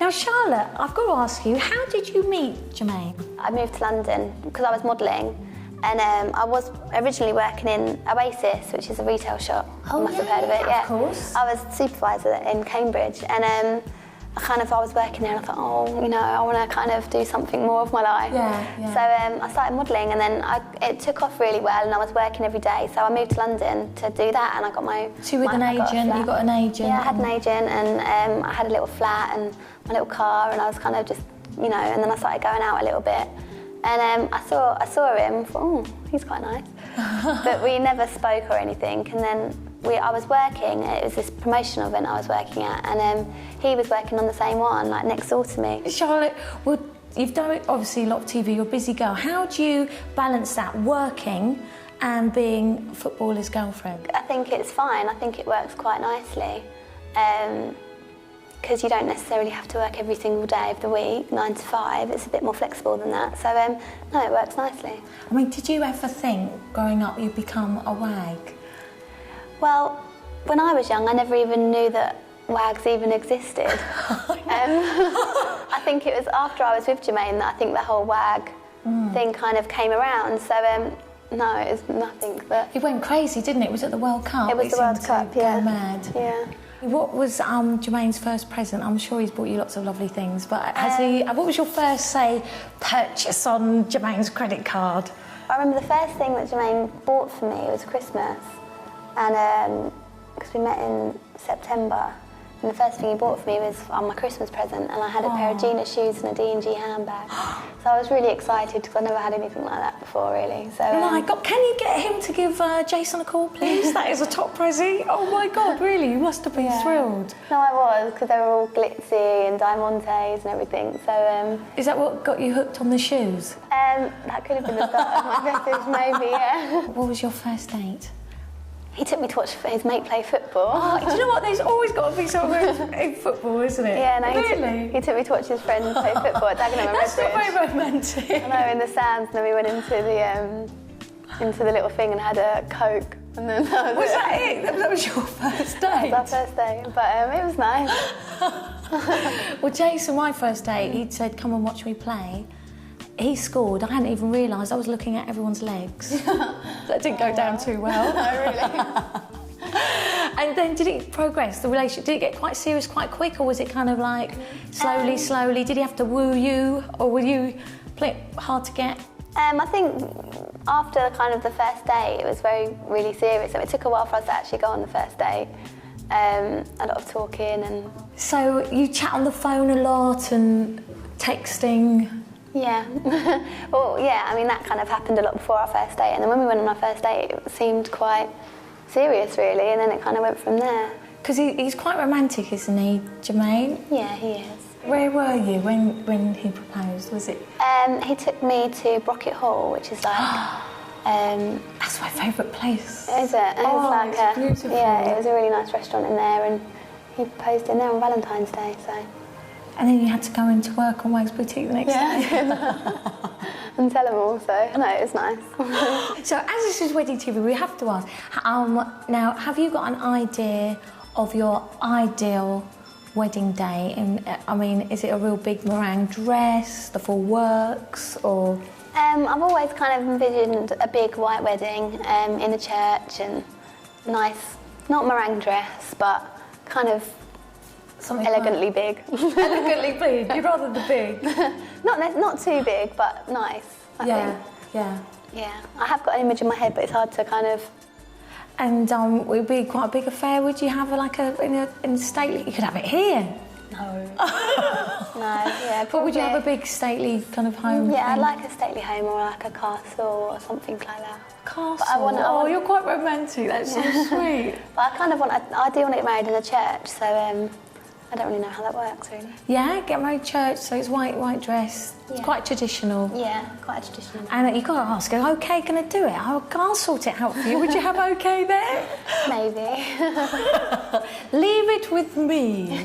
Now, Charlotte, I've got to ask you, how did you meet Jermain? I moved to London because I was modelling, and I was originally working in Oasis, which is a retail shop. Oh, you must have heard of it, of course. I was supervisor in Cambridge, and I was working there and I thought, oh, you know, I want to kind of do something more of my life. Yeah. So I started modelling, and then it took off really well, and I was working every day. So I moved to London to do that, and I got my... So with an agent, you got an agent? Yeah, I had an agent, and I had a little flat and my little car, and I was kind of just, you know, and then I started going out a little bit. And I saw him, thought, oh, he's quite nice. But we never spoke or anything, and then I was working, it was this promotional event I was working at, and he was working on the same one, like next door to me. Charlotte, well, you've done obviously a lot of TV, you're a busy girl. How do you balance that, working and being footballer's girlfriend? I think it's fine, I think it works quite nicely. Because you don't necessarily have to work every single day of the week, 9 to 5, it's a bit more flexible than that. So, no, it works nicely. I mean, did you ever think, growing up, you'd become a wag? Well, when I was young, I never even knew that wags even existed. I think it was after I was with Jermain that I think the whole wag thing kind of came around. So, no, it was nothing but... It went crazy, didn't it? It was at the World Cup. It was the World Cup, yeah. Go mad. Yeah. What was Jermain's first present? I'm sure he's bought you lots of lovely things, but what was your first, say, purchase on Jermain's credit card? I remember the first thing that Jermain bought for me was Christmas. And because we met in September, and the first thing he bought for me was my Christmas present, and I had a pair of Gina shoes and a D&G handbag. So I was really excited because I never had anything like that before, really. So, my God, can you get him to give Jason a call, please? That is a top prezi. Oh my God, really? You must have been thrilled. No, I was, because they were all glitzy and diamantes and everything. So is that what got you hooked on the shoes? That could have been the start of my message, maybe, yeah. What was your first date? He took me to watch his mate play football. Oh, do you know what? There's always got to be something in football, isn't it? Yeah, no, really? He took me to watch his friends play football at Dagenham and That's not Redbridge. very romantic. I know, in the sands, and then we went into the little thing and had a Coke. And then that was it? That was your first date? That was our first date, but it was nice. Well, Jason, my first date, he'd said, come and watch me play. He scored. I hadn't even realised. I was looking at everyone's legs. That didn't go down too well. No, really. And then did it progress, the relationship? Did it get quite serious quite quick, or was it kind of like slowly? Did he have to woo you, or were you hard to get? I think after kind of the first date, it was really serious. So it took a while for us to actually go on the first date. A lot of talking and... So you chat on the phone a lot and texting? Yeah. Well, yeah, I mean, that kind of happened a lot before our first date, and then when we went on our first date, it seemed quite serious, really, and then it kind of went from there. Because he's quite romantic, isn't he, Jermain? Yeah, he is. Where were you when he proposed? Was it? He took me to Brocket Hall, which is like... That's my favourite place. Is it? And it's beautiful. Yeah, it was a really nice restaurant in there, and he proposed in there on Valentine's Day, so... And then you had to go into work on Wags Boutique the next day. And tell them all, so no, it was nice. So as this is Wedding TV, we have to ask, now, have you got an idea of your ideal wedding day? And I mean, is it a real big meringue dress, the full works, or...? I've always kind of envisioned a big white wedding in a church, and nice, not meringue dress, but kind of something elegantly big. Elegantly big? You'd rather the big? Not too big, but nice, I think. Yeah. I have got an image in my head, but it's hard to kind of... And would it be quite a big affair? Would you have in a stately... You could have it here. No. No, yeah, but would you have a big stately kind of home? Yeah, I'd like a stately home, or like a castle or something like that. Castle? You're quite romantic. That's so sweet. But I do want to get married in a church, so I don't really know how that works, really. Yeah, get married church, so it's white dress. Yeah. It's quite traditional. Yeah, quite traditional. And you've got to ask her, OK, can I do it? I'll sort it out for you. Would you have OK there? Maybe. Leave it with me.